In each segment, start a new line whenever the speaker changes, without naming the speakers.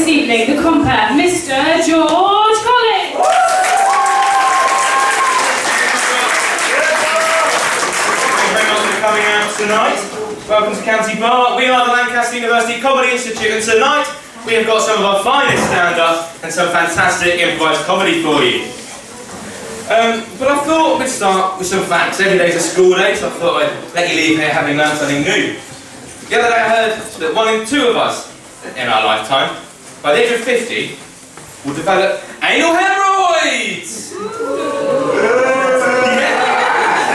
this evening, the Compere, Mr. George Collins.
Thank you very much for coming out tonight. Welcome to County Bar. We are the Lancaster University Comedy Institute, and tonight we have got some of our finest stand-up and some fantastic improvised comedy for you. But I thought we'd start with some facts. Every day's a school day, so I thought I'd let you leave here having learned something new. The other day I heard that 1 in 2 of us in our lifetime, by the age of 50, will develop anal hemorrhoids! Yeah.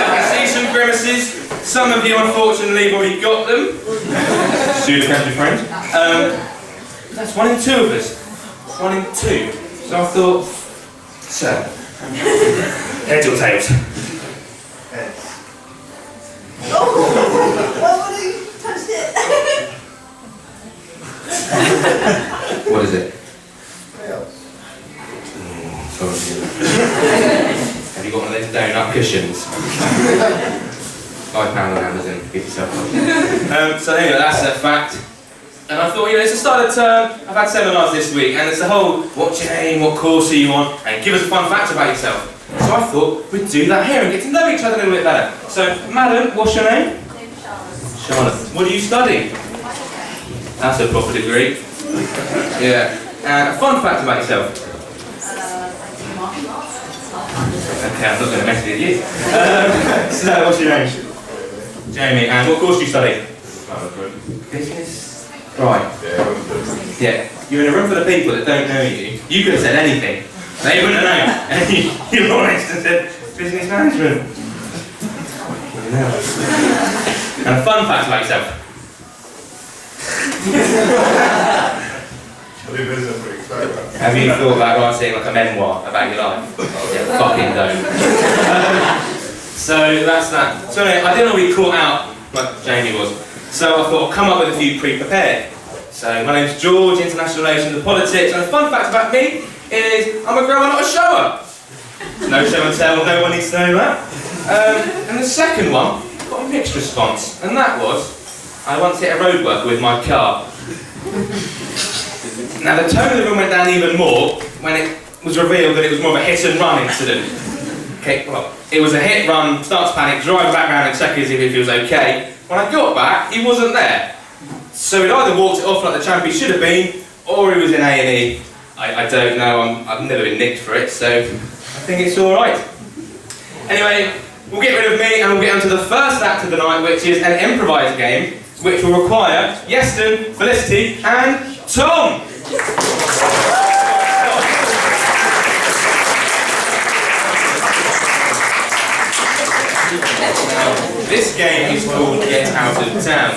I can see some grimaces. Some of you, unfortunately, have already got them. Student country friend. That's 1 in 2 of us. 1 in 2. So I thought, so, heads or tails?
Heads. Oh! Why would he touched it?
What is it?
Tails.
Have you got one of those donut cushions? £5 on Amazon, give yourself one. So anyway, that's a fact. And I thought, it's the start of term, I've had seminars this week, and it's the whole, what's your name, what course are you on, and give us a fun fact about yourself. So I thought we'd do that here and get to know each other a little bit better. So, madam, what's your name? Charlotte. What do you study? That's a proper degree. Yeah. And a fun fact about yourself. Okay, I'm not going to mess with you. So, what's your name? Jamie. And what course do you study? Business. Right. Yeah. You're in a room full of people that don't know you. You could have said anything. They wouldn't know. And you're honest and said business management. And a fun fact about yourself. Have you thought about writing like a memoir about your life? Yeah, fucking don't. So that's that. So anyway, I didn't want to be caught out like Jamie was. So I thought I'd come up with a few pre-prepared. So my name's George, International Relations and Politics, and the fun fact about me is I'm a grower, not a shower. No show and tell, no one needs to know that. And the second one got a mixed response, and that was I once hit a roadworker with my car. Now the tone of the room went down even more when it was revealed that it was more of a hit and run incident. Okay, well, it was a hit, run, starts panic, drive back round and check as if it was okay. When I got back, he wasn't there. So he'd either walked it off like the champ he should have been, or he was in A&E. I don't know, I've never been nicked for it, so I think it's alright. Anyway, we'll get rid of me and we'll get on to the first act of the night, which is an improvised game, which will require Iestyn, Felicity and Tom! This game is called Get Out of Town.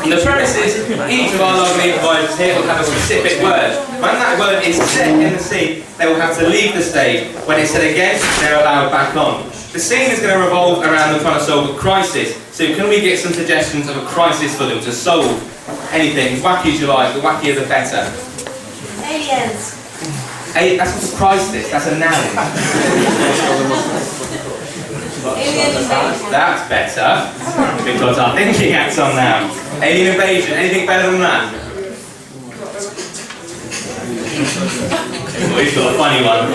And the premise is, each of our lovely improvisers here will have a specific word. When that word is said in the scene, they will have to leave the stage. When it's said again, they're allowed back on. The scene is going to revolve around them trying to solve a crisis. So can we get some suggestions of a crisis for them to solve? Anything, as wacky as you like, the wackier the better.
Aliens.
That's not a crisis, that's a noun.
Alien invasion.
That's better, because our thinking acts on now. Alien invasion, anything better than that? Well, he's got a funny one.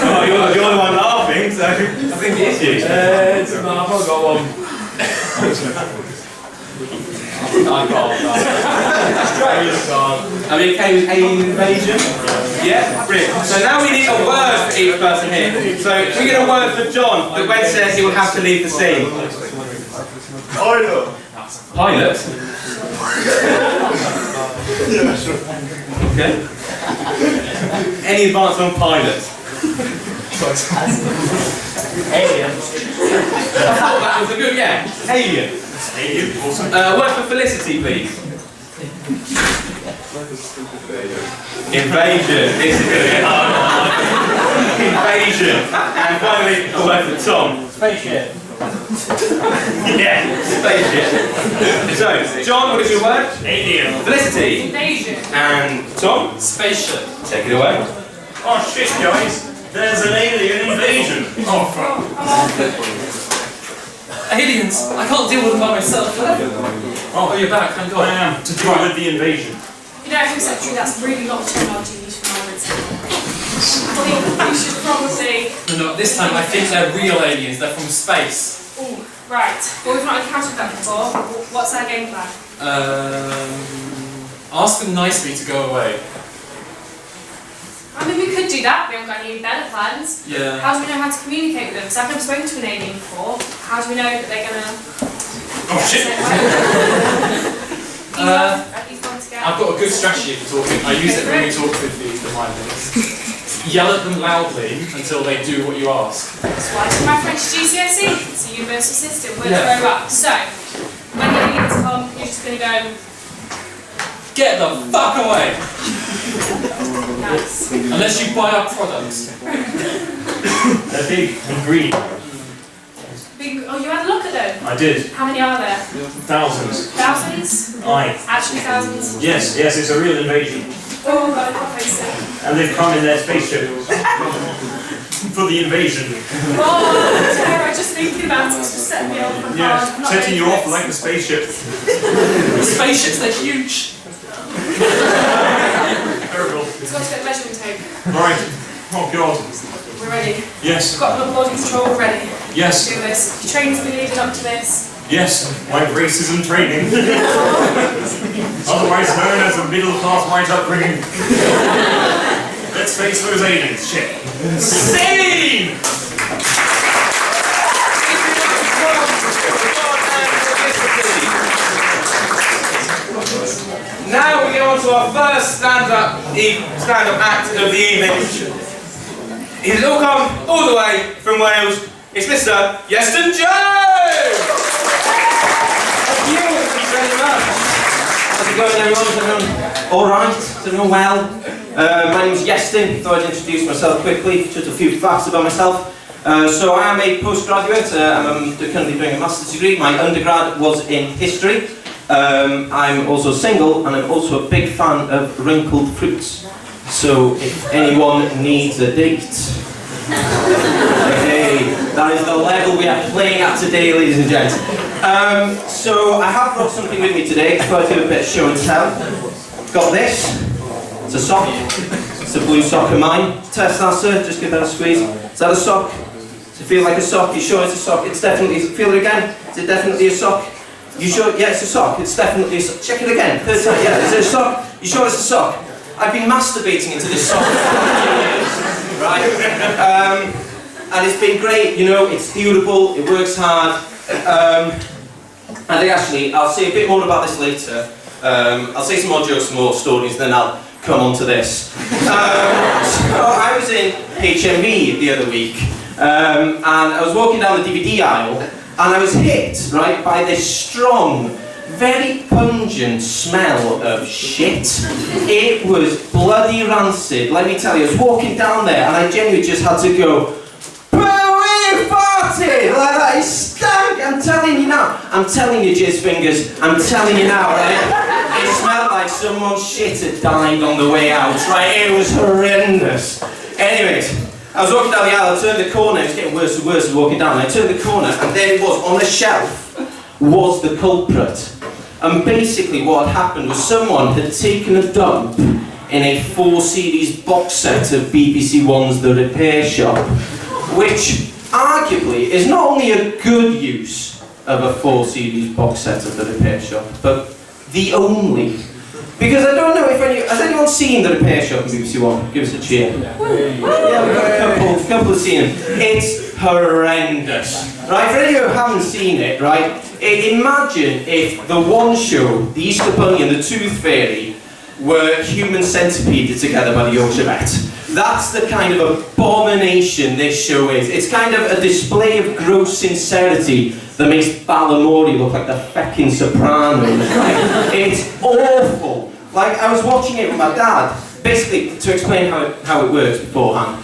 Oh, you're the one laughing, so I think it is you.
I've got one. I can't.
Are we okay with alien invasion? Yeah? Brilliant. So now we need a word for each person here. So can we get a word for John that when says he will have to leave the scene?
Pilot.
Pilot? Okay. Any advance on pilot?
Alien.
I thought that was a good, yeah. Alien.
Alien, awesome.
Word for Felicity, please. Invasion. This is going to get hard. Invasion. And finally, a word for Tom.
Spaceship.
Yeah, spaceship. So, John, what is your word?
Alien.
Felicity.
Invasion.
And Tom?
Spaceship.
Take it away.
Oh shit, guys. There's an alien invasion. Oh fuck.
Aliens! I can't deal with them by myself.
Oh, you're back, thank God. I am, to deal with the invasion.
You know, home secretary, that's really not the terminology used for migrants anymore. I think you should probably...
No, this time I think they're real aliens, they're from space.
Ooh, right. Well, we've not encountered that before. What's our game plan?
Ask them nicely to go away.
I mean, we could do that. We haven't got any better plans.
Yeah.
How do we know how to communicate with them? Because I've never spoken to an alien before. How do we know that they're going to...
Oh shit!
I've got a good strategy for talking. I use it when we talk with the migrants. Yell at them loudly until they do what you ask.
That's why I did my French GCSE. It's a universal system. Works
Yeah.
very well. So, when the aliens come, you're just going to go...
Get the fuck away!
Nice.
Unless you buy our products.
They're big and green.
Oh, you had a look at them?
I did.
How many are there?
Thousands.
Thousands?
Aye.
Actually thousands?
Yes, it's a real invasion.
Oh, God, I face it.
And they've come in their spaceship. For the invasion.
Oh, terror, just thinking about it just set me off. I'm
Yes,
not
setting you
ready
off
for
like
this.
the spaceship.
The spaceships, they're huge.
Terrible.
We've got to get measuring tape.
Right. Oh God.
We're ready.
Yes.
We've got the blood control, we're ready.
Yes.
Do this. Your training's been leading up to this.
Yes. My racism training. Otherwise known as a middle-class white upbringing. Let's face those aliens. Shit. Scene!
Now we get on to our first stand-up act of the evening. He's all come all the way from Wales. It's Mr. Iestyn Jones!
Thank you very much. How's it going, everyone? Is everyone all right? Is everyone well? My name's Iestyn. Thought I'd introduce myself quickly. Just a few facts about myself. So I am a postgraduate. I'm currently doing a master's degree. My undergrad was in history. I'm also single, and I'm also a big fan of wrinkled fruits. So if anyone needs a date, hey, that is the level we are playing at today, ladies and gents. So I have brought something with me today. I thought I'd do a bit of show and tell. Got this. It's a sock. It's a blue sock of mine. Test that, sir. Just give that a squeeze. Is that a sock? Does it feel like a sock? You sure it's a sock? It's definitely. Feel it again. Is it definitely a sock? You sure? Yeah, it's a sock. It's definitely a sock. Check it again. Third time. Yeah, is it a sock? You sure it's a sock? I've been masturbating into this sock for 4 years, right? And it's been great. You know, it's durable. It works hard. I think actually, I'll say a bit more about this later. I'll say some more jokes, some more stories, then I'll come on to this. So I was in HMV the other week, and I was walking down the DVD aisle, and I was hit, right, by this strong, very pungent smell of shit. It was bloody rancid, let me tell you. I was walking down there, and I genuinely just had to go, "Poo, you farted!" like that. It stank, I'm telling you now. I'm telling you, jizz fingers, I'm telling you now, right? It smelled like someone's shit had died on the way out, right? It was horrendous. Anyways, I was walking down the aisle, I turned the corner, it was getting worse and worse as walking down. I turned the corner, and there it was, on the shelf, was the culprit. And basically what had happened was someone had taken a dump in a 4-series box set of BBC One's The Repair Shop, which arguably is not only a good use of a 4-series box set of The Repair Shop, but the only. Because I don't know if has anyone seen The Repair Shop on BBC One? Give us a cheer. Yeah, we've got a couple have seen it. It's horrendous. Right, for any of you who haven't seen it, right, imagine if the One Show, the Easter Bunny and the Tooth Fairy were human centipeded together by the Yorkshire Vet. That's the kind of abomination this show is. It's kind of a display of gross sincerity that makes Balamori look like the feckin' Sopranos, right? It's awful. Like, I was watching it with my dad. Basically, to explain how it works beforehand,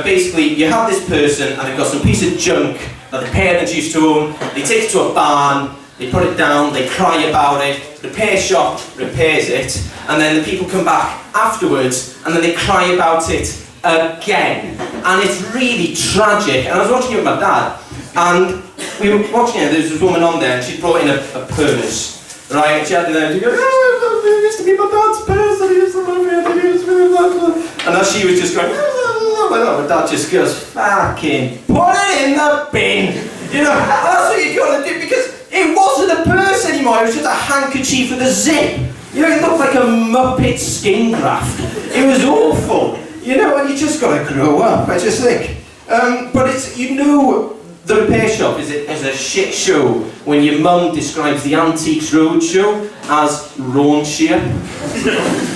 basically, you have this person and they've got some piece of junk that the parents used to own. They take it to a barn, they put it down, they cry about it, the repair shop repairs it, and then the people come back afterwards and then they cry about it again. And it's really tragic. And I was watching it with my dad, and we were watching it, there was this woman on there, and she brought in a purse, right? And she had it there, and she goes, "Oh, Mr. to be my dad's purse, and he used to love me, and he was really blah. And as she was just going, my dad just goes, fucking put it in the bin. You know, that's what you gotta do, because it wasn't a purse anymore, it was just a handkerchief with a zip. You know, it looked like a Muppet skin graft. It was awful. You know, and you just gotta grow up, I just think. But it's, you know, the repair shop is a shit show when your mum describes the Antiques Roadshow as raunchier.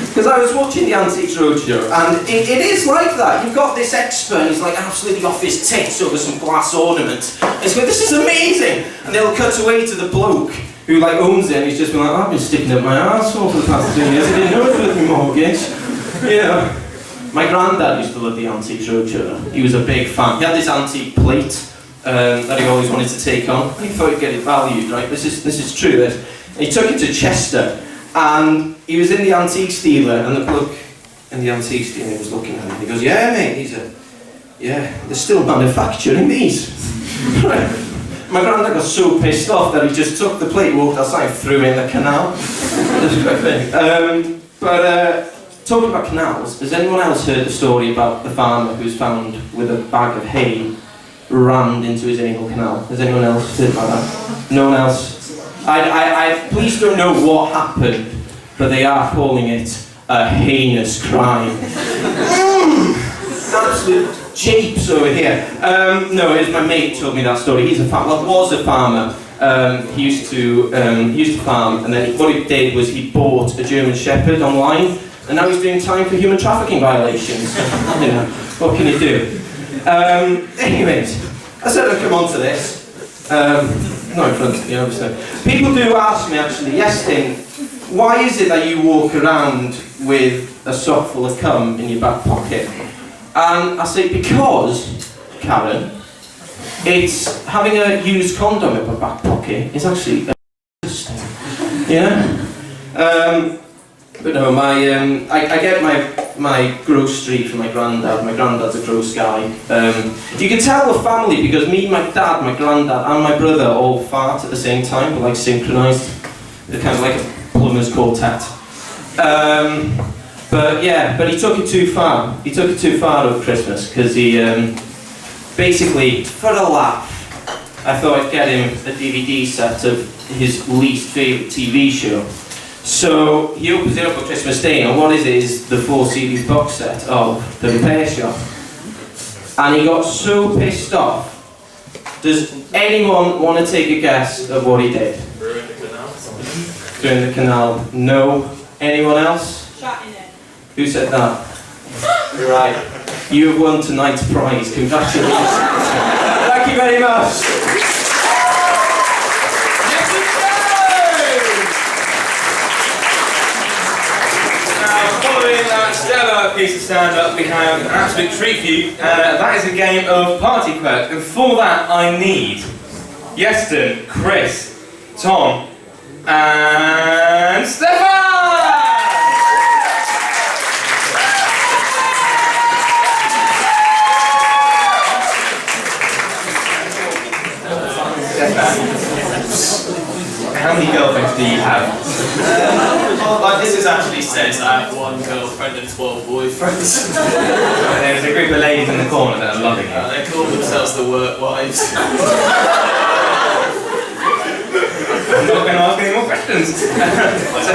Because I was watching the Antiques Roadshow, and it is like that. You've got this expert, and he's like absolutely off his tits over some glass ornament. And he's going, this is amazing! And they'll cut away to the bloke who like owns it, and he's just been like, I've been sticking up my arsehole for the past 2 years, I didn't know it was my mortgage. You know. My granddad used to love the Antiques Roadshow. He was a big fan. He had this antique plate that he always wanted to take on, and he thought he'd get it valued, right? This is true, this. And he took it to Chester, and he was in the antiques dealer, and the bloke in the antiques dealer was looking at him, and he goes, yeah mate, they're still manufacturing these. My granddad got so pissed off that he just took the plate, walked outside, and threw it in the canal. That's quite funny. Talking about canals, has anyone else heard the story about the farmer who was found with a bag of hay rammed into his anal canal? Has anyone else heard about that? No one else? I police don't know what happened, but they are calling it a heinous crime. Absolute japes over here. No, it was my mate told me that story. He's a farmer, was a farmer. He used to farm, and then what he did was he bought a German Shepherd online, and now he's doing time for human trafficking violations. You know, what can you do? Anyways, I said I'd come on to this. Not in front of you, obviously. People do ask me actually, Iestyn, why is it that you walk around with a sock full of cum in your back pocket? And I say, because, Karen, it's having a used condom in my back pocket is actually a you know? But no, I get my grocery from my granddad. My granddad's a gross guy. You can tell the family because me, my dad, my granddad and my brother all fart at the same time, but like synchronised. They're kind of like a plumber's quartet. But yeah, but he took it too far. He took it too far over Christmas because he, basically, for a laugh, I thought I'd get him a DVD set of his least favourite TV show. So he opens it up on Christmas Day, and what is it is the 4 CDs box set of The Repair Shop. And he got so pissed off. Does anyone want to take a guess of what he did?
Ruin the canal.
Ruin the canal. No. Anyone else?
Shut in it.
Who said that? You're right. You have won tonight's prize. Congratulations. Thank you very much.
Following that stellar piece of stand-up, we have an absolute treat for you. That is a game of Party Quirks, and for that I need Iestyn, Chris, Tom, and Stefan! How many girlfriends do you have?
This is actually says I have 1 girlfriend and 12 boyfriends.
And there's a group of ladies in the corner that are loving you.
They call themselves the work wives.
I'm not going to ask any more questions. So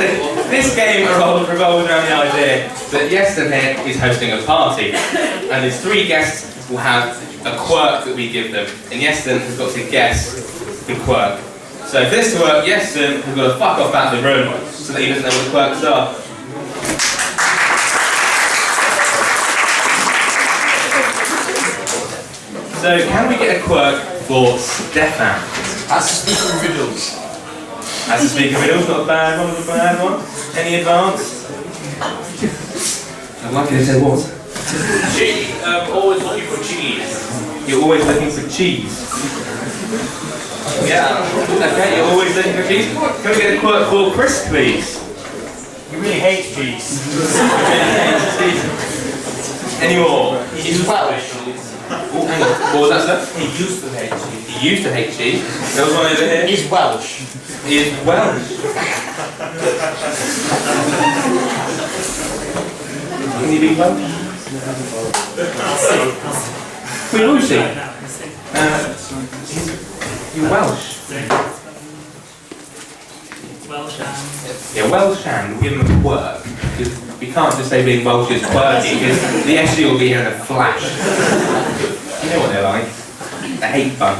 this game revolves around the idea that Iestyn here is hosting a party, and his 3 guests will have a quirk that we give them, and Iestyn has got to guess the quirk. So for this to work, Iestyn has got to fuck off out of the room so that he doesn't know what the quirks are. So can we get a quirk for Stefan?
As to speak of riddles.
As to speak of riddles, not a bad one, not a bad one. Any advance? I'd like you to say what?
Always looking for cheese.
You're always looking for cheese. Yeah. Okay, you're always looking for cheese. Can we get a quirk for Chris, please?
You really hate cheese.
Any more?
He's Welsh.
Oh, hang on. What was that, sir?
He used to hate cheese.
He used to hate cheese. There was one over here.
He's Welsh.
He is Welsh. Can you be Welsh? Queen Lucy. You're Welsh. Yeah, Welsh and we'll give them a quirk. Because we can't just say being Welsh is quirky, because the SG will be here in a flash. You know what they're like. They hate fun.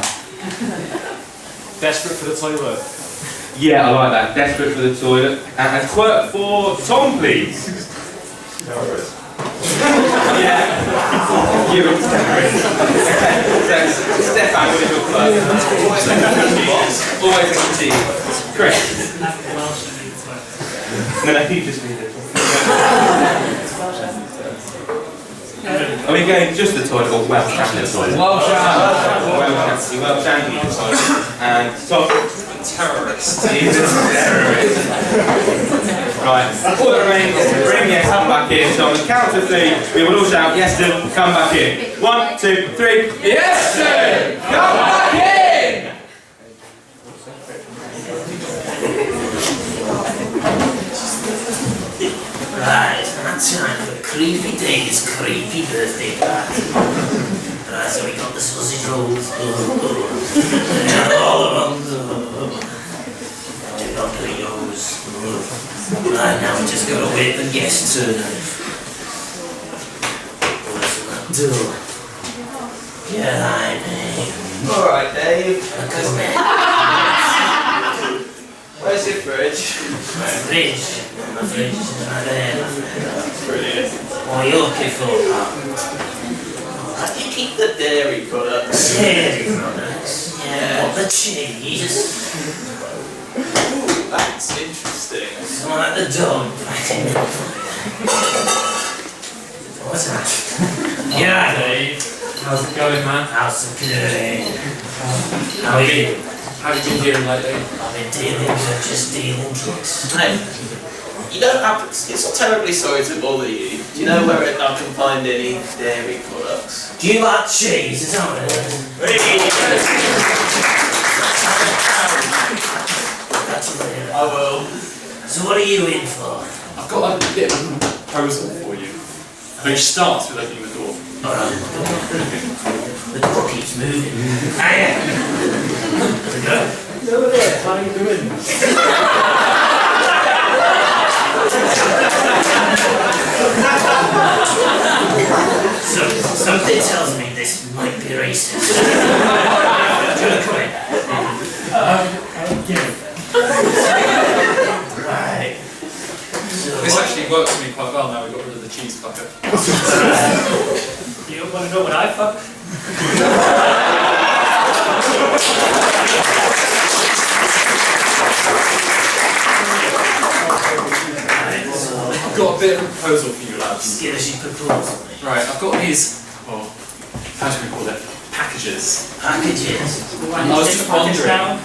Desperate for the toilet.
Yeah, I like that. Desperate for the toilet. And a quirk for Tom, please. Yeah. You and Stefan. Stefan, what is your quirk? Always a critique. Correct. No, you just need it. Are we going just the toilet or Welsh and the toilet? Welsh and the toilet. And Tom. Terrorist. He's a terrorist. Right. All that remains is to bring Iestyn back in. So on the count of 3, we will all shout, Iestyn, come back in. 1, 2, 3. Iestyn, come back in!
Right, now time for Creepy Day's creepy birthday party. Right, so we got the sausage rolls. And all around the we got the Leos. Right, now we just gotta wait for guests to what's that do? Yeah, hi, Dave.
Alright, Dave.
Come in.
Where's your fridge?
My fridge. My fridge is right there.
Brilliant.
What are you looking for?
How do you keep the dairy products?
Dairy products. Yeah. What, the cheese?
Ooh, that's interesting.
Something like the dog. What's that? Yeah, Dave.
How's it going, man?
How's it going? How are you?
How have you been dealing lately?
I've been dealing, just dealing drugs.
Hey, you don't have to, it's not terribly sorry to bother you. Do you know where I can find any dairy products?
Do you like cheese? Is that what it is?
I will.
So what are you in for?
I've got a bit of a proposal for you. Which starts with opening the door.
Alright. The door keeps moving. Hiya! How's it going?
Hello there, how are you doing?
So, something tells me this might be racist. Do you want to come in? Right. So,
This actually works for me quite well now we've got rid of the cheese fucker.
You want to know what I fuck?
I've got a bit of a proposal for you lads.
give us your proposal.
Right, I've got these, well, how do we call it? Packages.
Packages.
I was just wondering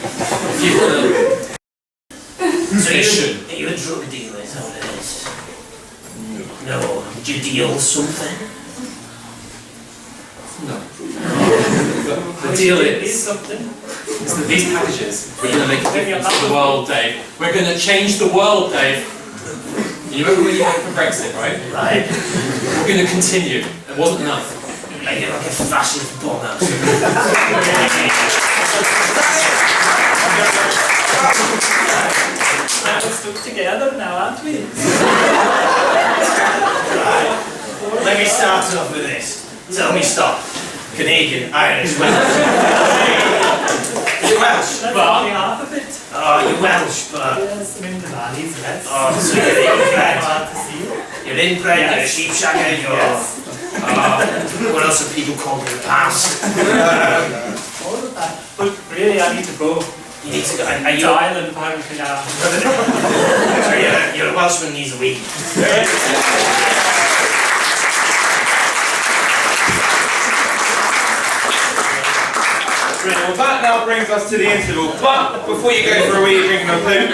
if you were
So
mission.
are you a drug dealer, is that what it is? No. Do you deal something?
No. The deal
Is
is
something.
that these packages, we're going to make a difference to the world, Dave. We're going to change the world, Dave. You remember when you went for Brexit, right?
Right.
We're going to continue. It wasn't enough.
Like you're like a fascist bomber.
We're stuck together now, aren't we?
Right. Let me start off with this. Tell me stop. Canadian, Irish, Welsh. You're Welsh,
That's
but...
only half of it.
Oh, you're Welsh, but...
Yes, I'm in the valleys, yes.
Oh, so you're inbred.
Glad to see you.
You're inbred, you're a
Yes.
sheep shagger, you're...
Yes.
What else have people called you in the past?
All of that. But really, I need to go.
You need to go... Are
To
you...
Ireland, apparently now.
So you're a Welshman needs a week.
Well, that now brings us to the interval. But before you go for a wee drinking a poo,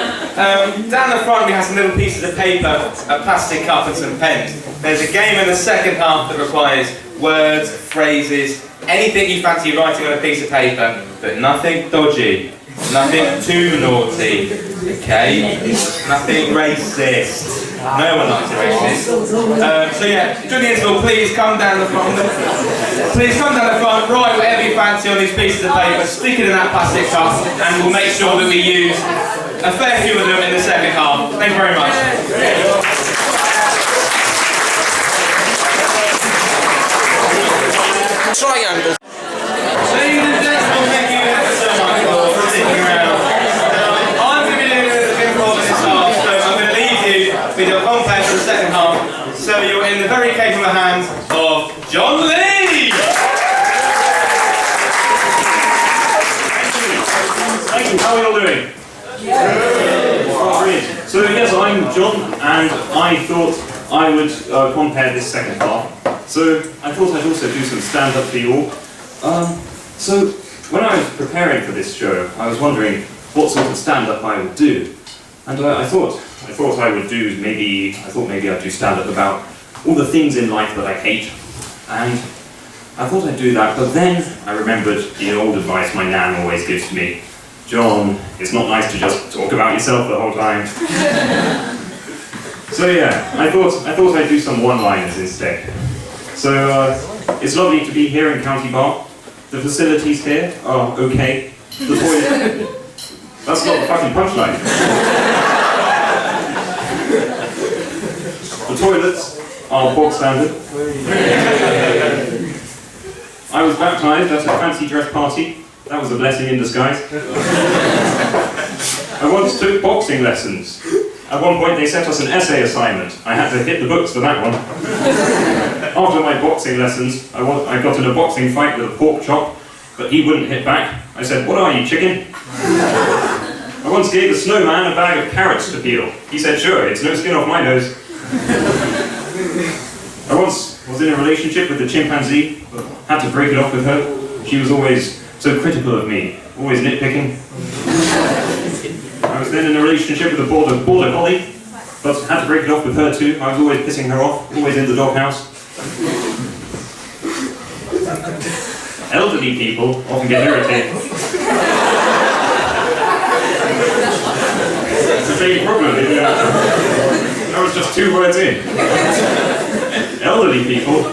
down the front we have some little pieces of paper, a plastic cup and some pens. There's a game in the second half that requires words, phrases, anything you fancy writing on a piece of paper, but nothing dodgy. Nothing too naughty. Okay? Nothing racist. No one likes a racist. So yeah, during the interval, please come down the front. Please come down the front, write whatever you fancy on these pieces of paper, stick it in that plastic cup, and we'll make sure that we use a fair few of them in the second half. Thank you very much. Triangle. Ladies and gentlemen, thank you so much for sticking around. I'm going to be doing a bit of improv in this half, so I'm going to leave you with your compare for the second half. So you're in the very capable hands of Jon Lee!
Thank you, how are you all doing? Brilliant. So yes, I'm John, and I thought I would compare this second half. So I thought I'd also do some stand-up for you all. So when I was preparing for this show, I was wondering what sort of stand-up I would do. And I thought I would do maybe I'd do stand-up about all the things in life that I hate. And I thought I'd do that, but then I remembered the old advice my nan always gives to me. John, it's not nice to just talk about yourself the whole time. So yeah, I thought I'd do some one-liners instead. So it's lovely to be here in County Bar. The facilities here are okay. The toilet. That's not the fucking punchline. The toilets are bog standard. I was baptised at a fancy dress party. That was a blessing in disguise. I once took boxing lessons. At one point they sent us an essay assignment. I had to hit the books for that one. After my boxing lessons, I got in a boxing fight with a pork chop, but he wouldn't hit back. I said, "What are you, chicken?" I once gave a snowman a bag of carrots to peel. He said, "Sure, it's no skin off my nose." I once was in a relationship with a chimpanzee, but had to break it off with her. She was always so critical of me, always nitpicking. I was then in a relationship with a border collie, but had to break it off with her too. I was always pissing her off, always in the doghouse. Elderly people often get irritated. It's a big problem. That was just 2 words in. Elderly people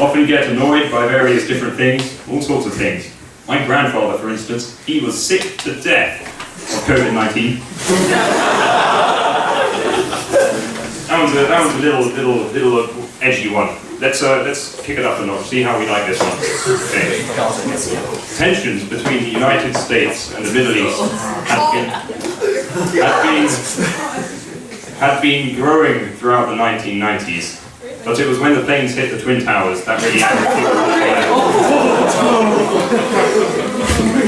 often get annoyed by various different things, all sorts of things. My grandfather, for instance, he was sick to death of COVID-19. That was a little edgy one. Let's kick it up a notch. See how we like this one. Okay. Tensions between the United States and the Middle East had been growing throughout the 1990s, but it was when the planes hit the Twin Towers that really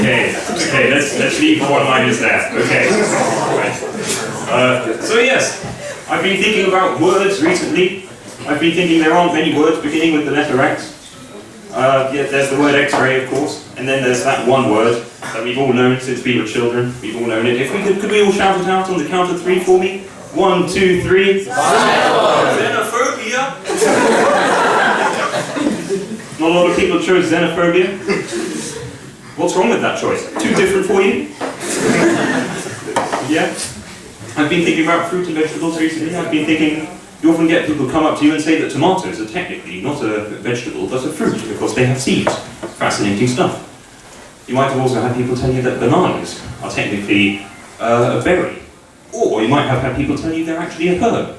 Okay, let's leave the one-liners there. Okay. So yes, I've been thinking about words recently. I've been thinking there aren't many words beginning with the letter X. Yeah, there's the word X-ray, of course, and then there's that one word that we've all known since we were children. We've all known it. If we could we all shout it out on the count of 3 for me? 1, 2, 3. Xenophobia. Not a lot of people chose xenophobia. What's wrong with that choice? Too different for you? Yeah? I've been thinking about fruit and vegetables recently. I've been thinking, you often get people come up to you and say that tomatoes are technically not a vegetable, but a fruit, because they have seeds. Fascinating stuff. You might have also had people tell you that bananas are technically a berry. Or you might have had people tell you they're actually a herb.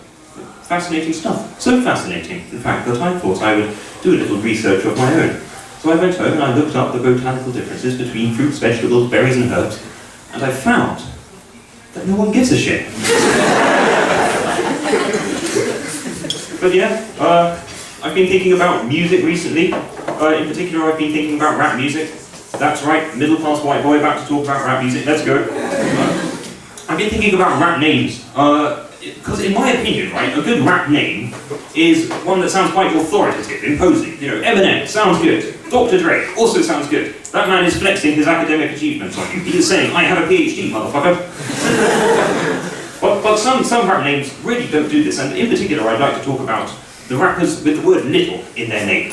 Fascinating stuff. So fascinating, in fact, that I thought I would do a little research of my own. So I went home and I looked up the botanical differences between fruits, vegetables, berries and herbs, and I found that no one gives a shit. But yeah, I've been thinking about music recently. In particular, I've been thinking about rap music. That's right, middle-class white boy about to talk about rap music. Let's go. I've been thinking about rap names. Because in my opinion, right, a good rap name is one that sounds quite authoritative, imposing. You know, Eminem sounds good. Dr. Dre also sounds good. That man is flexing his academic achievements on you. He is saying, "I have a PhD, motherfucker." But some rap names really don't do this, and in particular I'd like to talk about the rappers with the word little in their name.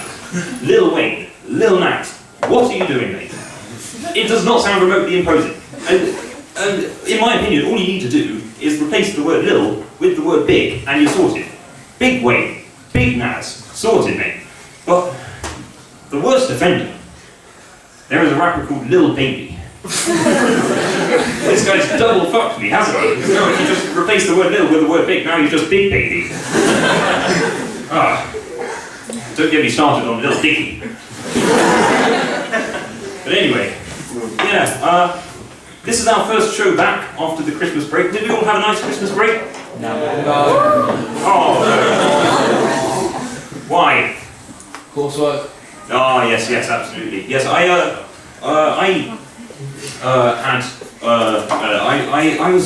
Lil Wayne, Lil Nas, what are you doing, mate? It does not sound remotely imposing. And in my opinion, all you need to do is replace the word little with the word big, and you're sorted. Big Wayne, Big Naz, sorted, mate. But the worst offender, there is a rapper called Lil Baby. This guy's double fucked me, hasn't he? No, if you just replace the word little with the word big, now you're just Big Baby. Don't get me started on Lil Dicky. But anyway, yeah, this is our first show back after the Christmas break. Did we all have a nice Christmas break?
No.
Oh, no. Why?
Coursework.
Oh, yes, absolutely. Yes, I was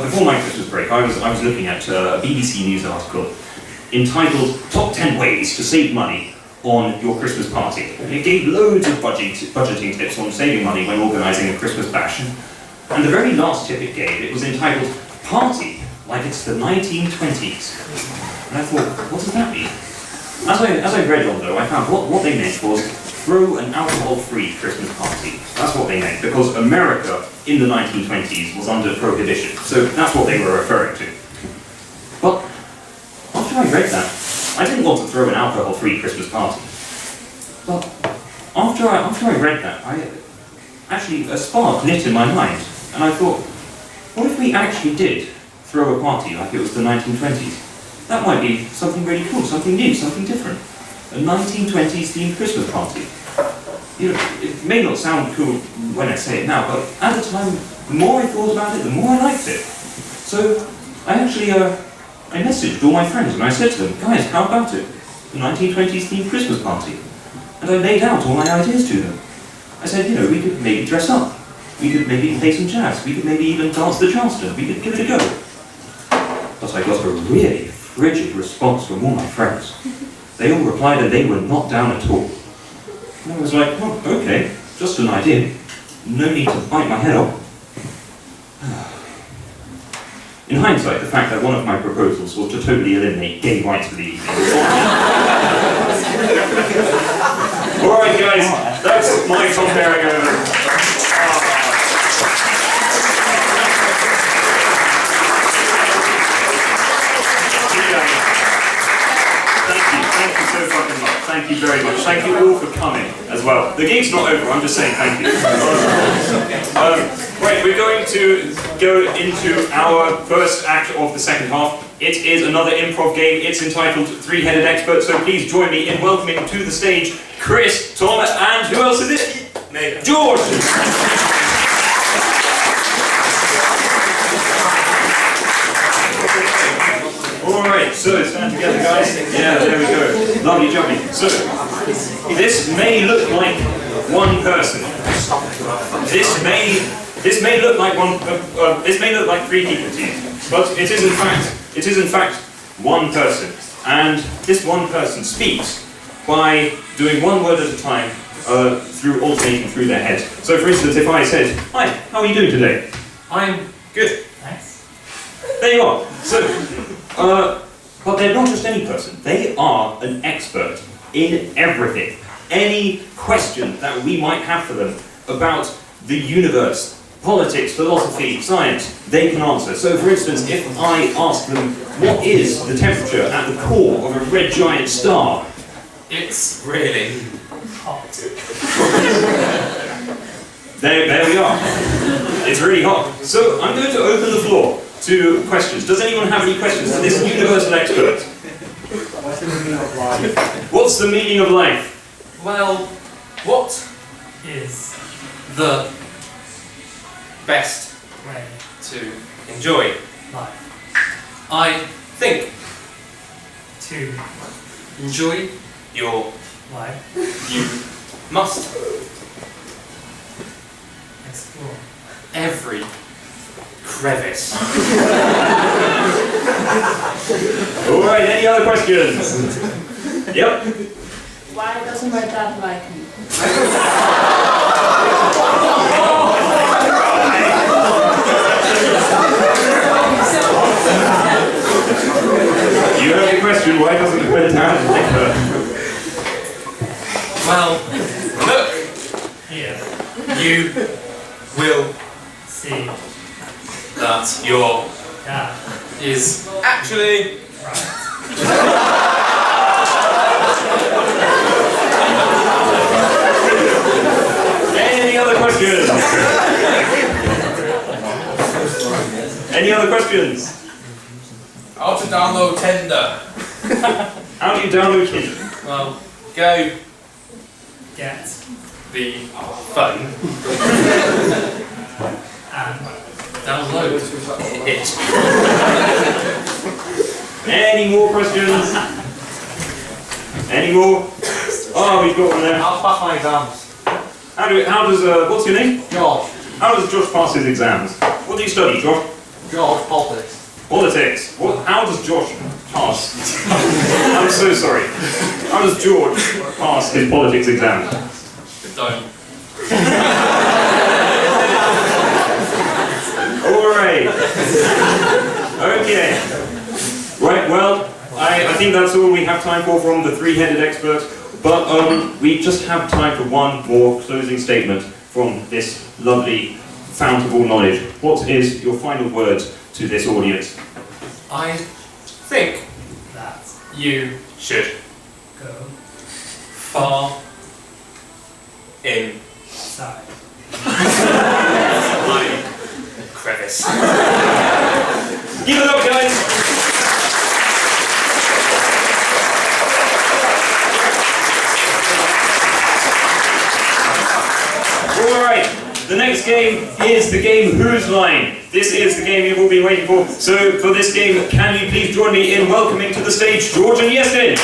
before my Christmas break. I was looking at a BBC News article entitled "Top 10 Ways to Save Money on Your Christmas Party." And it gave loads of budgeting tips on saving money when organising a Christmas bash. And the very last tip it gave, it was entitled "Party Like It's the 1920s." And I thought, what does that mean? As I read on though, I found what they meant was throw an alcohol-free Christmas party. That's what they meant, because America in the 1920s was under prohibition. So that's what they were referring to. But after I read that, I didn't want to throw an alcohol-free Christmas party. But after I read that, actually a spark lit in my mind, and I thought, what if we actually did throw a party like it was the 1920s? That might be something really cool, something new, something different. A 1920s themed Christmas party. You know, it may not sound cool when I say it now, but at the time, the more I thought about it, the more I liked it. So I actually, I messaged all my friends and I said to them, guys, how about it? The 1920s themed Christmas party. And I laid out all my ideas to them. I said, you know, we could maybe dress up. We could maybe play some jazz. We could maybe even dance the Charleston. We could give it a go. But I got a really frigid response from all my friends. They all replied that they were not down at all. And I was like, oh, okay, just an idea. No need to bite my head off. In hindsight, the fact that one of my proposals was to totally eliminate gay rights for the evening. Alright guys, that's my comparing over. Thank you so fucking much. Thank you very much. Thank you all for coming as well. The game's not over, I'm just saying thank you. Right, we're going to go into our first act of the second half. It is another improv game. It's entitled Three-Headed Expert, so please join me in welcoming to the stage Chris, Tom, and who else is it? Me. George! Alright, so stand together guys. Yeah, there we go. Lovely jubbly. So, this may look like one person. This may look like three people to you, but it is in fact one person. And this one person speaks by doing one word at a time, through alternating through their head. So for instance, if I said, "Hi, how are you doing today?" "I'm good." Thanks. There you are. So, but they're not just any person. They are an expert in everything. Any question that we might have for them about the universe, politics, philosophy, science, they can answer. So for instance, if I ask them, what is the temperature at the core of a red giant star?
It's really hot.
There we are. It's really hot. So I'm going to open the floor to questions. Does anyone have any questions for this universal expert? What's the meaning of life?
Well, what is the best way to enjoy life? I think to enjoy your life, you must explore every crevice.
Alright, any other questions? Yep.
Why doesn't my dad like me?
You have a question, why doesn't my dad like her?
Well, look here. You will
See.
that your
Yeah.
is
Actually,
Any other questions? Any other questions?
how to download Tinder?
How do you download Tinder?
Well, go
Get.
the phone
And.
download it.
Any more questions? Any more? Oh, we've got one there.
I'll pass my exams.
How does, what's your name?
George.
How does Josh pass his exams? What do you study, Josh?
George, politics.
Politics. How does Josh pass? I'm so sorry. How does George pass his politics exam?
Don't.
Alright. Okay. Right, well, I think that's all we have time for from the three-headed expert, but we just have time for one more closing statement from this lovely fount of all knowledge. What is your final word to this audience?
I think
That.
you should
Go.
far in
Side.
my crevice.
Give it up, guys! Alright, the next game is the game Whose Line. This is the game you've all been waiting for. So, for this game, can you please join me in welcoming to the stage George and Iestyn?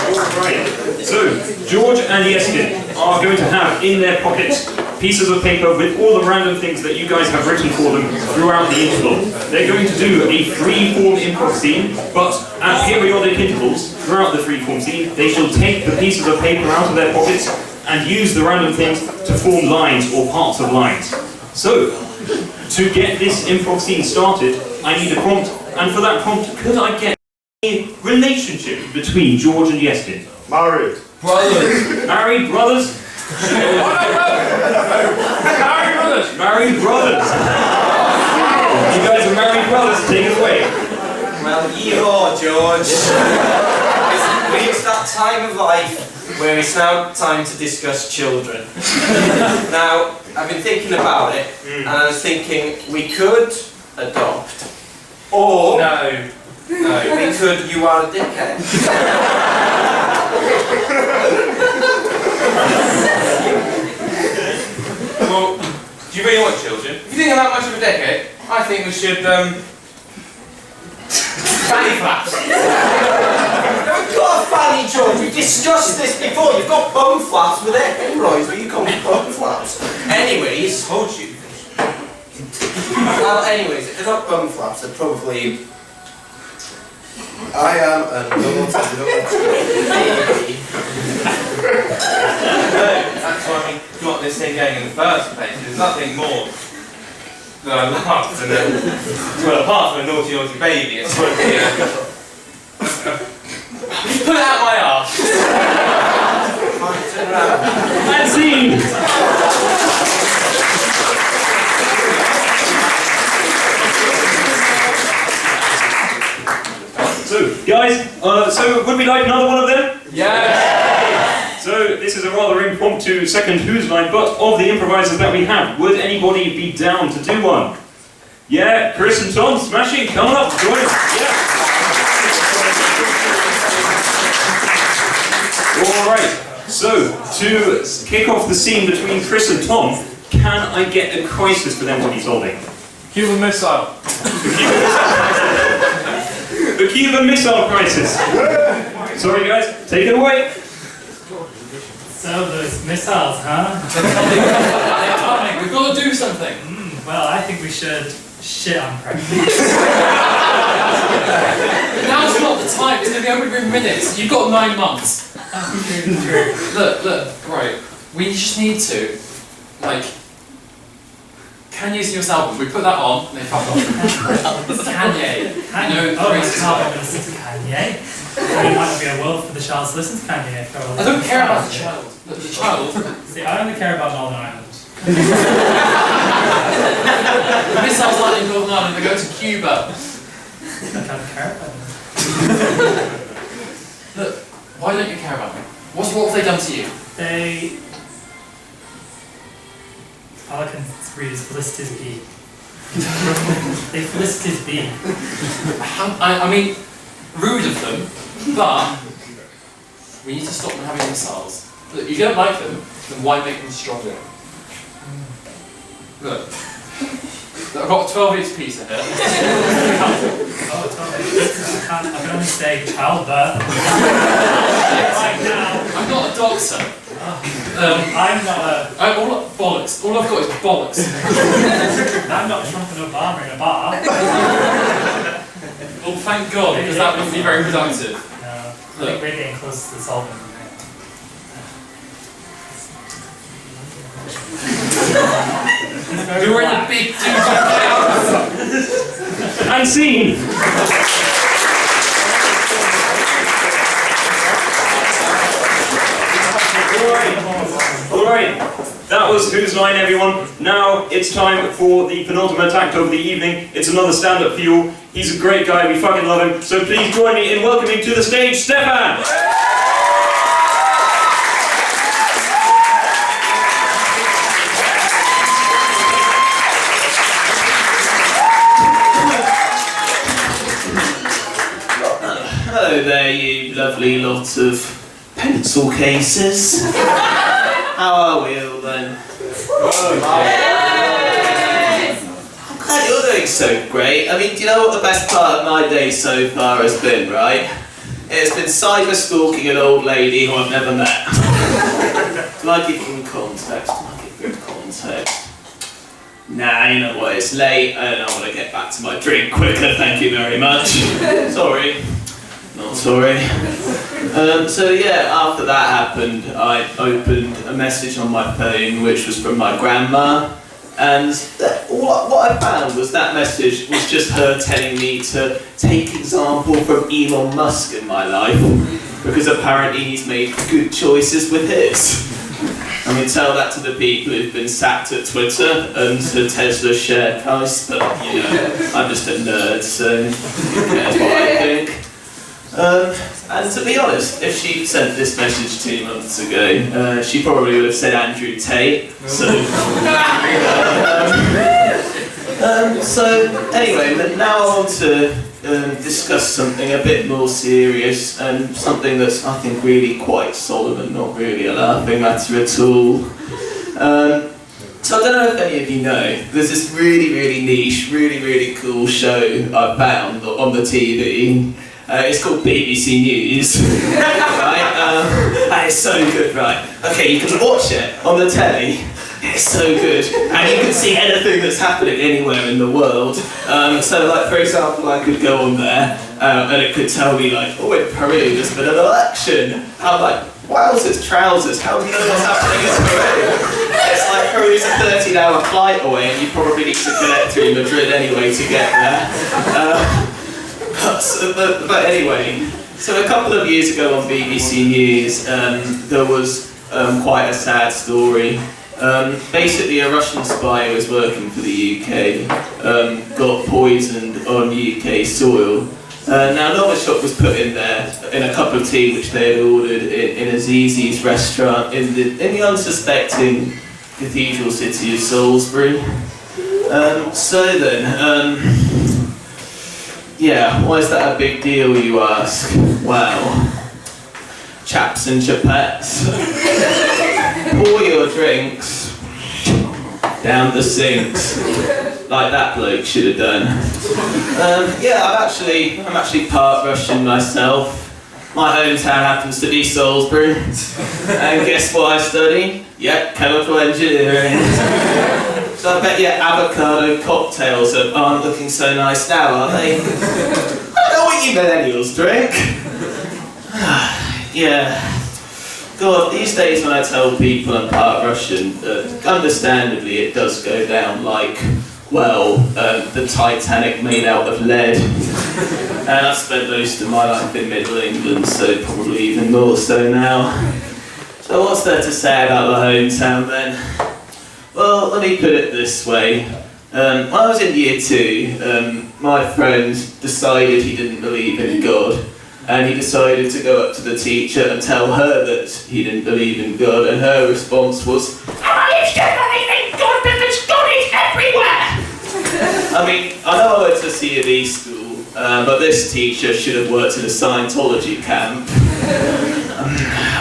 Alright, so George and Iestyn are going to have in their pockets pieces of paper with all the random things that you guys have written for them throughout the interval. They're going to do a free-form improv scene, but at periodic intervals throughout the free-form scene, they shall take the pieces of paper out of their pockets and use the random things to form lines or parts of lines. So, to get this improv scene started, I need a prompt, and for that prompt, could I get a relationship between George and Iestyn?
Married.
Brothers.
Married brothers?
Married brothers.
Married brothers! You guys are married brothers, take it away.
Well, yeehaw, George. It's reached that time of life where it's now time to discuss children. Now, I've been thinking about it, and I was thinking we could adopt, or
No.
we could, you are a dickhead.
Well, do you really want children? If you think I'm that much of a decade, I think we should, fanny flaps.
You've got a fanny, George. We've discussed this before. You've got bum flaps with hemorrhoids, but you call me bum flaps. Anyways,
Told you.
well, anyways, if they're not bum flaps, they're probably.
I am a naughty baby.
That's why we got this thing going in the first place. There's nothing more that I love than well, apart from a naughty baby, it's sort of put it out my arse.
Turn around.
And scene! So, guys, so would we like another one of them?
Yeah.
So, this is a rather impromptu second Whose Line, but of the improvisers that we have, would anybody be down to do one? Yeah, Chris and Tom, smashing, come on up, join us. Yeah. Alright, so, to kick off the scene between Chris and Tom, can I get a crisis for them to be solving?
Cuban missile.
The Cuban Missile Crisis. Sorry guys, take it away.
So those missiles, huh?
Atomic. We've got to do something.
Well, I think we should shit on pregnant.
Now's not the time. It's going to be over in minutes. You've got 9 months.
True.
Look, right. We just need to, like, Kanye's newest album. We put that on, and they fuck off. Kanye.
Kanye.
No,
Oh, I
racist
can't
guy.
listen to Kanye. There might not be a world for the child to listen to, can you?
I don't care about the child. Look, the child.
See, I only care about Northern Ireland.
The missiles land in Northern Ireland, they go to Cuba.
I don't care about them.
Look, why don't you care about them? What have they done to you?
All I can read is Felicity's bee. They Felicity's bee.
I mean, rude of them, but we need to stop them having missiles. Look, if you don't like them, then why make them stronger? Look, I've got a 12-inch pizza here.
Oh, 12 inches. I can only say childbirth. Right now.
I'm not a doctor.
I'm not
bollocks. All I've got is bollocks.
I'm not Trump and Obama in a bar.
Well, thank God, because that wouldn't be very productive.
No, I think we're getting close to the solvent.
We were in a big dude.
And scene! Alright, that was Whose Line, everyone. Now it's time for the penultimate act of the evening. It's another stand-up for you. He's a great guy, we fucking love him. So please join me in welcoming to the stage, Stefan!
Hello there, you lovely lot of pencil cases. How are we all then? I'm glad you're doing so great. I mean, do you know what the best part of my day so far has been, right? It's been cyber stalking an old lady who I've never met. Do I give them context? Nah, you know what, it's late and I want to get back to my drink quicker, thank you very much. Sorry. Not sorry. So yeah, after that happened, I opened a message on my phone which was from my grandma, and what I found was that message was just her telling me to take example from Elon Musk in my life, because apparently he's made good choices with his. I mean, tell that to the people who've been sacked at Twitter and to Tesla's share price, but you know, I'm just a nerd, so that's what I think. And to be honest, if she sent this message 2 months ago, she probably would have said Andrew Tate. So anyway, but now I want to discuss something a bit more serious and something that's, I think, really quite solemn and not really a laughing matter at all. So I don't know if any of you know, there's this really, really niche, really, really cool show I found on the TV. It's called BBC News, right? And it's so good, right? Okay, you can watch it on the telly. It's so good, and you can see anything that's happening anywhere in the world. So, like, for example, I could go on there, and it could tell me, like, oh, in Peru there's been an election. I'm like, wowzers, trousers, how do you know what's happening in Peru? It's like Peru's a 13-hour flight away, and you probably need to connect through Madrid anyway to get there. But anyway, so a couple of years ago on BBC News, there was quite a sad story. Basically, a Russian spy who was working for the UK got poisoned on UK soil. Now, Novichok was put in there in a cup of tea which they had ordered in Aziz's restaurant in the unsuspecting cathedral city of Salisbury. So then, yeah, why is that a big deal, you ask? Well, chaps and chapettes, pour your drinks down the sinks, like that bloke should have done. Yeah, I'm actually part Russian myself. My hometown happens to be Salisbury, and guess what I study? Yep, chemical engineering. So I bet your avocado cocktails aren't looking so nice now, are they? I don't know what you millennials drink. Yeah. God, these days when I tell people I'm part Russian, understandably it does go down like, well, the Titanic made out of lead.
And I've spent most of my life in Middle England, so probably even more so now. So what's there to say about the hometown then? Well, let me put it this way. When I was in year 2, my friend decided he didn't believe in God, and he decided to go up to the teacher and tell her that he didn't believe in God, and her response was, "Oh, you should believe in God because God is everywhere!" I mean, I know I went to C of E school, but this teacher should have worked in a Scientology camp.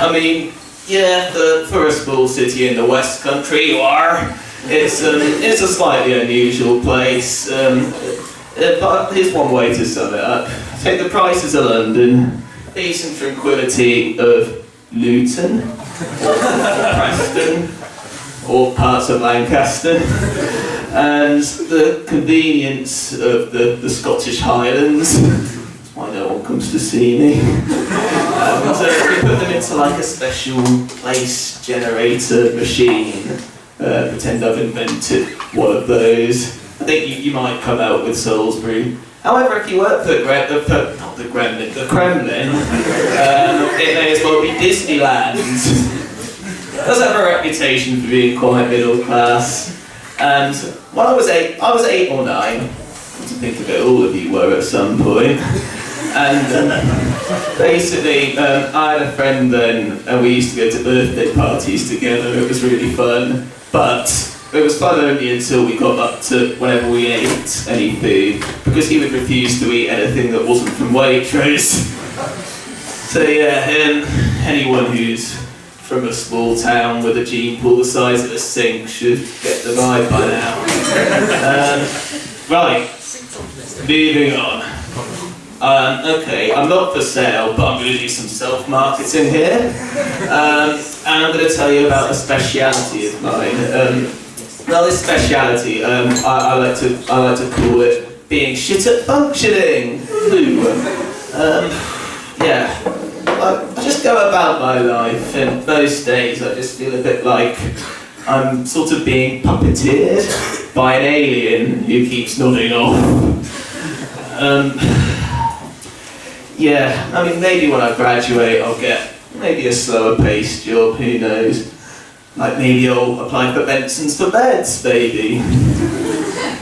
I mean, yeah, for a small city in the West Country, you are. It's a slightly unusual place, but here's one way to sum it up. Take the prices of London, peace and tranquility of Luton, or Preston, or parts of Lancaster, and the convenience of the Scottish Highlands. That's why no one comes to see me. So we put them into like a special place generator machine. Pretend I've invented one of those. I think you might come out with Salisbury. However, if you work for the Kremlin, it may as well be Disneyland. It does have a reputation for being quite middle class. And when I was 8 or 9, to think of it, all of you were at some point. And basically, I had a friend then, and we used to go to birthday parties together. It was really fun. But it was fun only until we got up to whenever we ate any food, because he would refuse to eat anything that wasn't from Waitrose. So yeah, anyone who's from a small town with a gene pool the size of a sink should get the vibe by now. Right, moving on. Okay, I'm not for sale, but I'm going to do some self-marketing here. And I'm going to tell you about a speciality of mine. Now this speciality, I like to call it being shit at functioning. Yeah, I just go about my life, and most days I just feel a bit like I'm sort of being puppeteered by an alien who keeps nodding off. Yeah, I mean, maybe when I graduate I'll get maybe a slower paced job, who knows. Like maybe I'll apply for Benson's for Beds, maybe.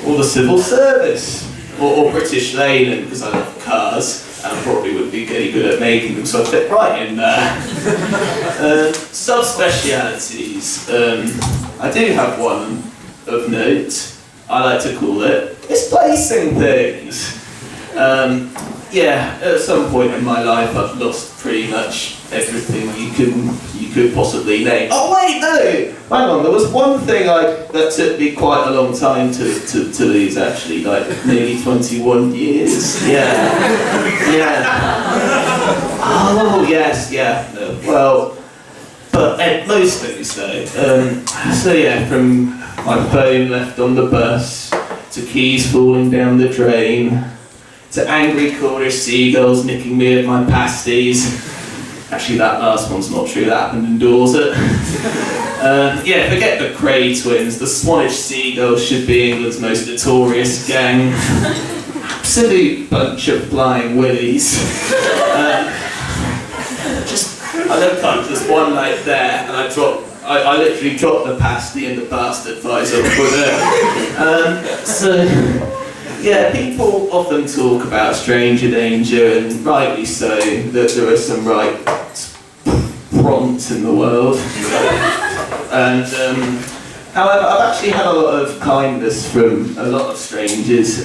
Or the civil service. Or British Leyland, because I love cars, and I probably would be getting good at making them, so I fit right in there. Subspecialities. I do have one of note. I like to call it displacing things. Yeah, at some point in my life I've lost pretty much everything you could possibly name. Oh wait, no! Hang on, there was one thing that took me quite a long time to lose actually, like nearly 21 years. Yeah. Oh yes, yeah. No, well, but most things though. So yeah, from my phone left on the bus, to keys falling down the drain, to angry Cornish seagulls nicking me of my pasties. Actually, that last one's not true, that happened in Dorset. Yeah, forget the Cray twins, the Swanage seagulls should be England's most notorious gang. Absolute bunch of flying willies. I looked up, there's one right there, and I literally dropped the pasty and the bastard flies up with it. So, yeah, people often talk about stranger danger, and rightly so, that there are some right prompts in the world. And, however, I've actually had a lot of kindness from a lot of strangers.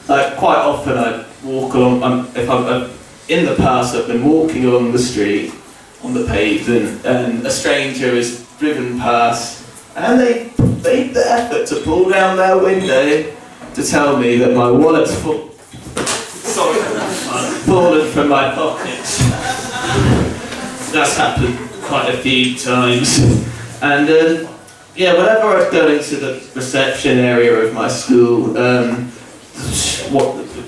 Like, quite often I walk along, if I'm in the past, I've been walking along the street, on the pavement, and a stranger has driven past, and they made the effort to pull down their window to tell me that my wallet's fallen from my pocket. That's happened quite a few times. And yeah, whenever I'd go into the reception area of my school,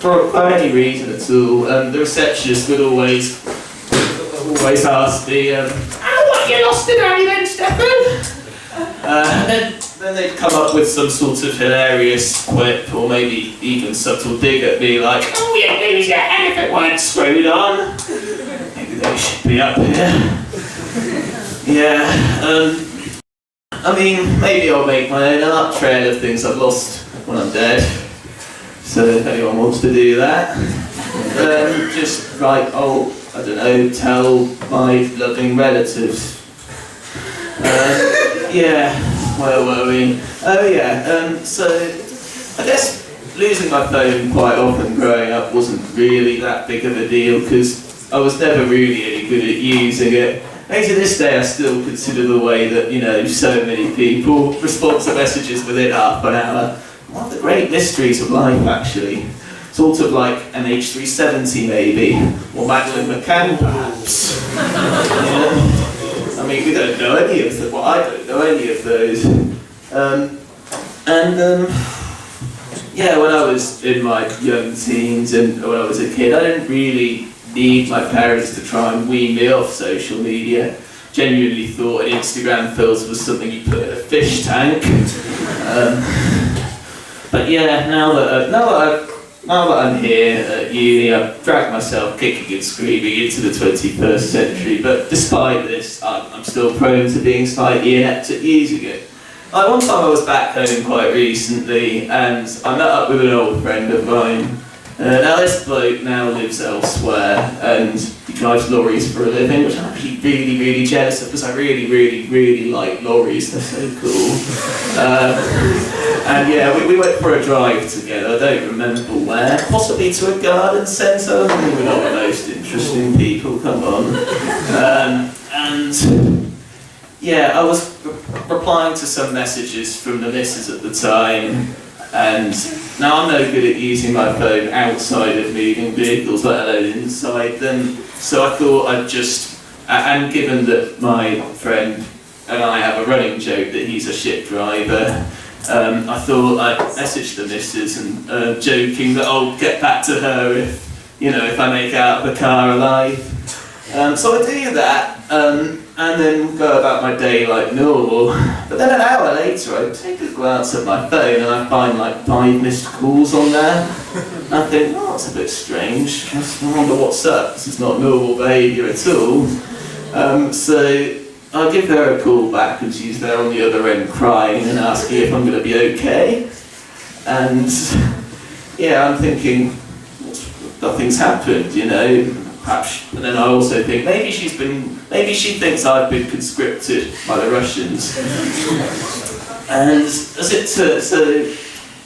for any reason at all, the receptionist would always ask me, "Oh, what, you lost it, are you then, Stefan?" And then then they'd come up with some sort of hilarious quip, or maybe even subtle dig at me like, oh, we ain't lose your head if it weren't screwed on. Maybe they should be up here. Yeah, I mean, maybe I'll make my own art trail of things I've lost when I'm dead. So if anyone wants to do that, just write, oh, I don't know, tell my loving relatives. Yeah, where were we? Oh yeah, so I guess losing my phone quite often growing up wasn't really that big of a deal because I was never really any good at using it. And to this day I still consider the way that, you know, so many people respond to messages within half an hour one of the great mysteries of life, actually. Sort of like an H370 maybe, or Madeleine McCann perhaps. Yeah. I mean, we don't know any of them, well I don't know any of those. Yeah, when I was in my young teens and when I was a kid, I didn't really need my parents to try and wean me off social media. Genuinely thought an Instagram filter was something you put in a fish tank. But yeah, now that I'm here at uni, I've dragged myself kicking and screaming into the 21st century, but despite this, I'm still prone to being slightly inept at using it. Like one time I was back home quite recently, and I met up with an old friend of mine. Now this bloke now lives elsewhere, and he drives lorries for a living, which I'm actually really, really jealous of, because I really, really, really like lorries, they're so cool. And yeah, we went for a drive together, I don't remember where, possibly to a garden centre. We're not the most interesting people, come on. And yeah, I was replying to some messages from the missus at the time, and now I'm no good at using my phone outside of moving vehicles, let alone inside them, so I thought I'd just, and given that my friend and I have a running joke that he's a shit driver, I thought I'd message the missus and joking that I'll get back to her if I make it out of the car alive. So I do that, and then go about my day like normal. But then an hour later, I take a glance at my phone and I find like 5 missed calls on there. And I think, oh, that's a bit strange. I wonder what's up. This is not normal behaviour at all. So I give her a call back, and she's there on the other end crying and asking if I'm going to be okay. And yeah, I'm thinking, nothing's happened, you know. Perhaps, and then I also think maybe she thinks I've been conscripted by the Russians. And so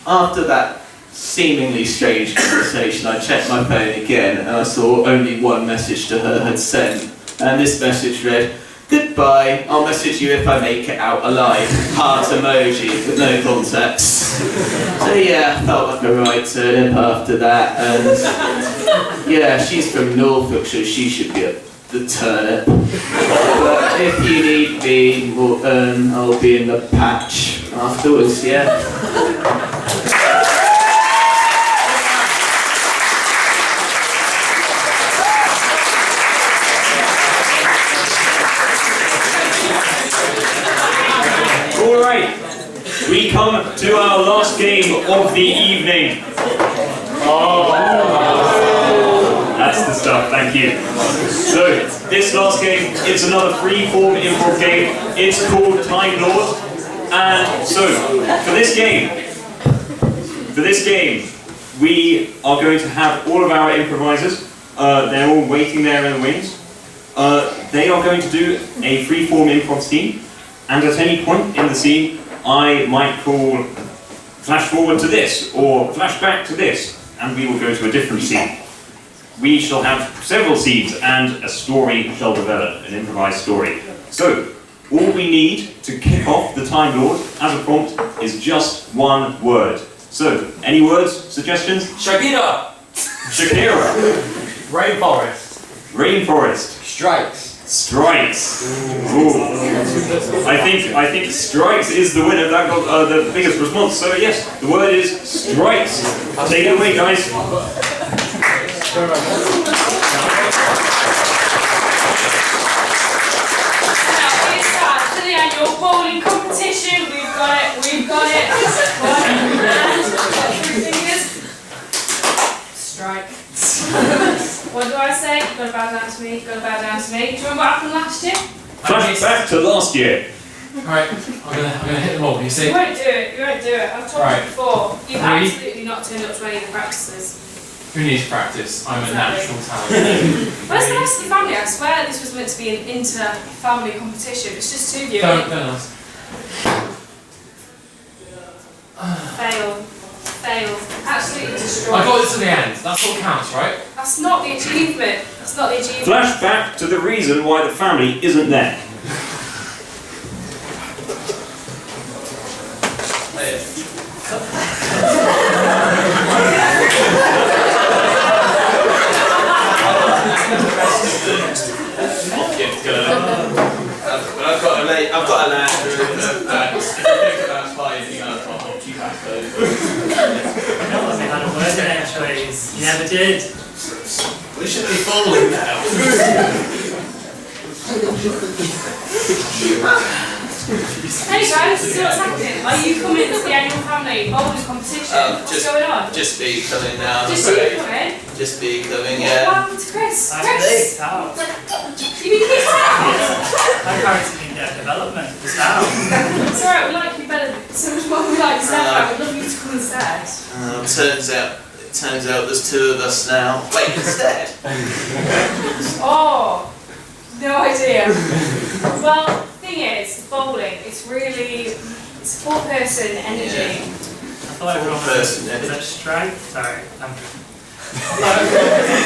after that seemingly strange conversation, I checked my phone again and I saw only one message to her had sent, and this message read, "Goodbye, I'll message you if I make it out alive. Heart emoji with no context." So yeah, felt like a right turnip after that, and yeah, she's from Norfolk, so she should be the turnip. But if you need me, I'll be in the patch afterwards, yeah.
We come to our last game of the evening. Oh, that's the stuff, thank you. So, this last game, it's another free-form improv game. It's called Timelord. And so, for this game, we are going to have all of our improvisers. They're all waiting there in the wings. They are going to do a free-form improv scene. And at any point in the scene, I might call flash forward to this, or flash back to this, and we will go to a different scene. We shall have several scenes, and a story shall develop, an improvised story. So, all we need to kick off the Time Lord as a prompt is just one word. So, any words, suggestions?
Shakira!
Shakira.
Rainforest.
Rainforest.
Strikes.
Strikes. Ooh. I think strikes is the winner. That got the biggest response. So yes, the word is strikes. Take it away, guys.
For the annual your bowling competition. We've got it. We've got it. One hand. Got 3 fingers. Strike. What do I say? You've got to bow down to me. You've got to bow down to me. Do you remember what happened last year?
Flashback to last year.
Alright, I'm gonna hit them all, you see?
You won't do it. You won't do it. I've told
Right.
you before. You've
3.
absolutely not turned up to any of the practices.
Who needs practice? I'm a
Exactly.
natural talent.
Where's the rest of the family? I swear this was meant to be an inter-family competition. It's just 2 of you.
Don't ask.
Failed. Failed. Absolutely destroyed.
I got it to the end. That's what counts, right?
That's not the achievement. That's not the achievement.
Flashback to the reason why the family isn't there.
I've got a land room. If you think about finding out, I'll hold you back over.
I know we had a word in edgeways. You never did.
We should be falling now.
Hey guys, so what's happening? Are you coming to the annual family bowling competition? What's going on?
Just be coming now.
Just you coming?
Just be coming,
What
yeah.
happened to Chris?
I'm
Chris?
kicked out.
You been kicked out?
My parents have been their development. Just now.
It's alright, we like you better, so much more we like Stefan. We'd love you to come instead.
Turns out there's 2 of us now. Wait, instead.
Oh, no idea. Well, thing is, bowling, it's really, it's 4-person energy.
I thought everyone was a strike. Sorry, I'm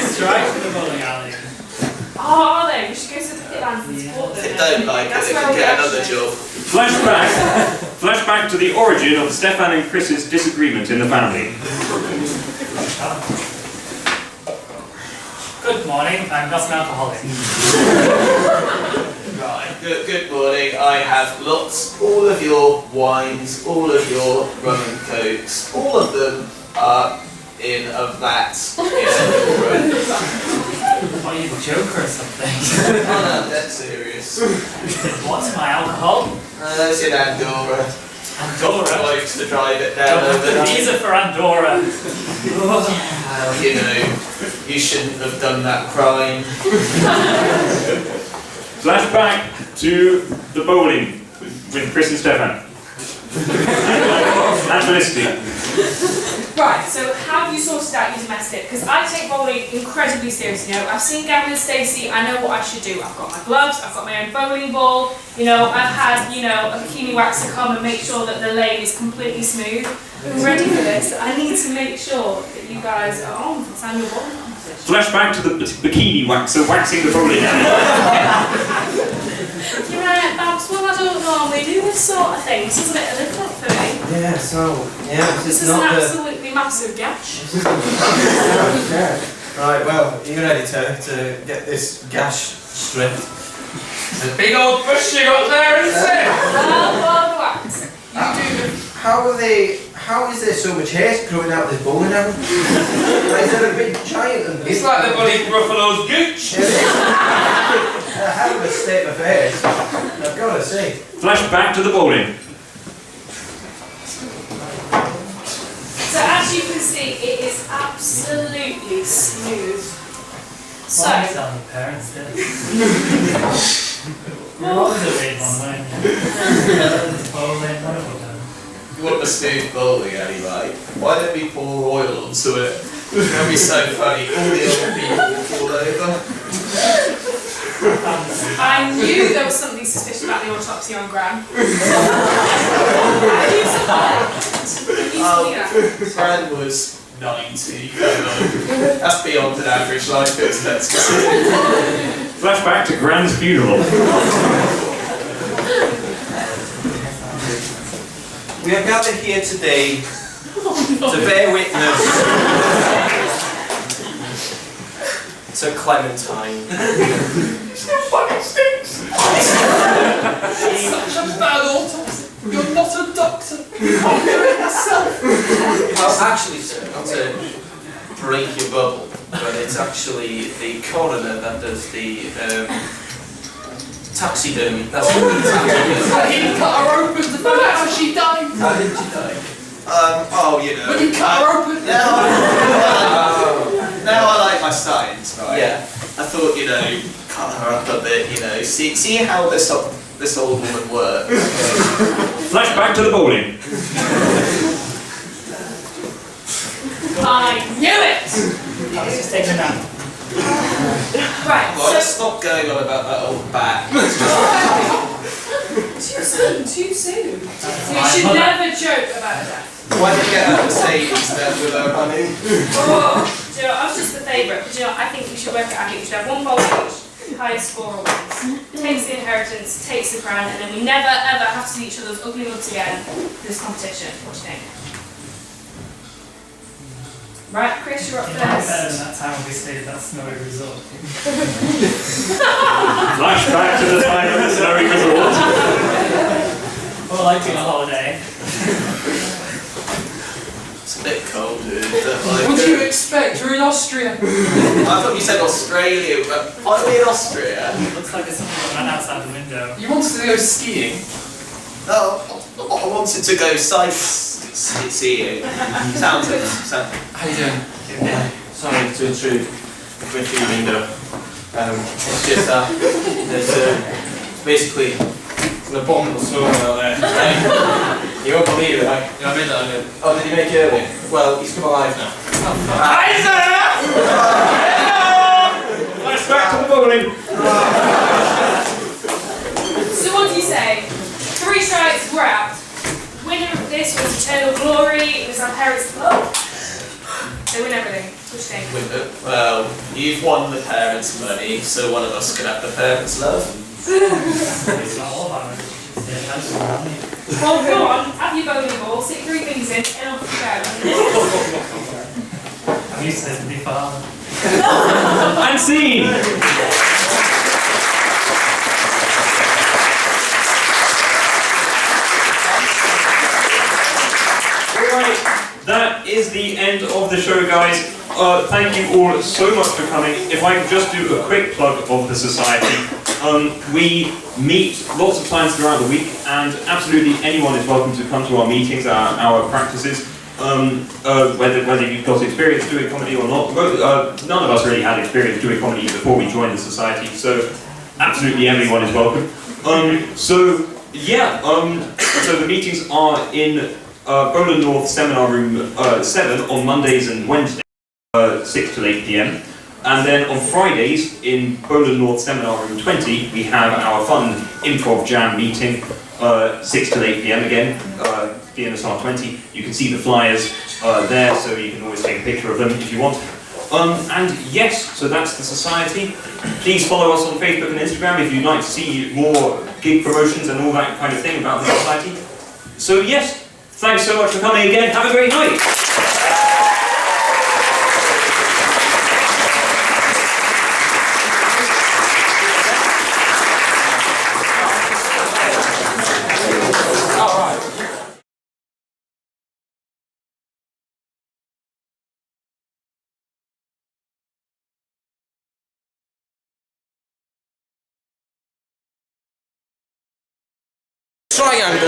strike for the bowling alley.
Oh, are they? We should go to the Litherland and support them.
If they don't like it,
That's
they
where
can
we
get another
actually-
job.
Flashback to the origin of Stefan and Chris's disagreement in the family.
Good morning, I'm not an alcoholic.
Right, good morning. I have all of your wines, all of your rum and cokes, all of them are in a vat in your room.
Are you a joker or something?
Oh no, that's serious.
What's my alcohol?
That's in Andorra.
Andorra.
Likes to drive it down
Don't have the
overnight.
visa for Andorra.
Well, you know, you shouldn't have done that crime.
Flashback to the bowling with Chris and Stefan. And Felicity.
Right, so how have you sorted out your domestic? Because I take bowling incredibly seriously. You know, I've seen Gavin and Stacey, I know what I should do. I've got my gloves, I've got my own bowling ball, you know, I've had, you know, a bikini waxer come and make sure that the lane is completely smooth. I'm ready for this. I need to make sure that you guys are on for this annual bowling competition.
Flashback to the bikini waxer waxing the bowling alley.
You're right, Babs, well I don't normally do this sort of thing. This is a bit of different for me.
Yeah, so, yeah,
This is an absolutely massive gash.
Right, well, are you ready to get this gash stripped?
It's a big old bush you got there, isn't it?
Well, wax.
How is there so much hair growing out of this bowling alley? Is there a big giant and
It's like the bloody Gruffalo's gooch.
It is. A hell of a state of affairs, I've got to say.
Flashback to the bowling.
So as you can see, it is absolutely smooth. So,
Why tell my parents this? You're always a big one, weren't you? Bowling, what have we done?
You want a smooth bowling alley, right? Why don't we pour oil onto it? That'd be so funny. All the other people will fall over.
I knew there was something suspicious about the autopsy on Gran.
Gran was 90. That's beyond an average life expectancy.
Flashback to Gran's funeral.
We are gathered here today to bear witness to Clementine.
Fucking stinks! Such a bad autopsy. You're not a doctor. You can't do it yourself.
Well, actually, sir, not to break your bubble, but it's actually the coroner that does the
Taxidermy. That's what we taxidermy.
He cut her open to find out how she died.
How did she die?
When you cut her open.
Now I like my science, right?
Yeah.
I thought, cut her up a bit, see how this old woman works.
Flashback to the bowling.
I knew it!
Just take a nap.
Right,
Well, let's
so...
stop going on about that old bat.
Too soon, too soon. You should never joke about that.
Why don't you get out of the stage instead with her money?
Oh, do you know, I was just the favourite, but I think we should work it out. We should have one bowl each, highest scorer wins. Takes the inheritance, takes the crown, and then we never ever have to see each other's ugly mugs again for this competition. What do you think? Right, Chris, you're up
It might be better
first.
than that time we stayed at that snowy resort.
Flashback to the time of the snowy resort.
Or like being on holiday.
It's a bit cold, dude.
What do you expect? You're in Austria.
I thought you said Australia, but are we in Austria?
Looks like there's something going on outside the window.
You wanted to go skiing.
No, I wanted to go sightseeing. Sounds it.
How you doing?
Sorry to intrude through your window. It's just that there's basically an abominable snowman out there. Right? You won't believe it, right?
Yeah, I made that earlier.
Oh, did you make it earlier? Well, he's come alive now.
Flashback to the bowling.
So what do you say? 3 strikes, we're out. Winner of this was eternal glory. It was our parents' love. They win everything. What do you think?
Well, you've won the parents' money, so one of us can have the parents' love.
It's not all about it. Yeah, that's money.
Well, go on, have your bowling ball, stick 3 things in, and off you go.
I'm used to this with my father.
And scene. Alright, that is the end of the show, guys. Thank you all so much for coming. If I could just do a quick plug of the society. We meet lots of times throughout the week, and absolutely anyone is welcome to come to our meetings, our practices. Whether you've got experience doing comedy or not. None of us really had experience doing comedy before we joined the society, so absolutely everyone is welcome. So the meetings are in Bowland North Seminar Room 7 on Mondays and Wednesdays, 6 to 8 PM. And then on Fridays in Bowland North Seminar Room 20, we have our fun improv jam meeting, 6 to 8 PM again, BNSR 20. You can see the flyers there, so you can always take a picture of them if you want. And yes, so that's the society. Please follow us on Facebook and Instagram if you'd like to see more gig promotions and all that kind of thing about the society. So yes, thanks so much for coming again. Have a great night.
Triangle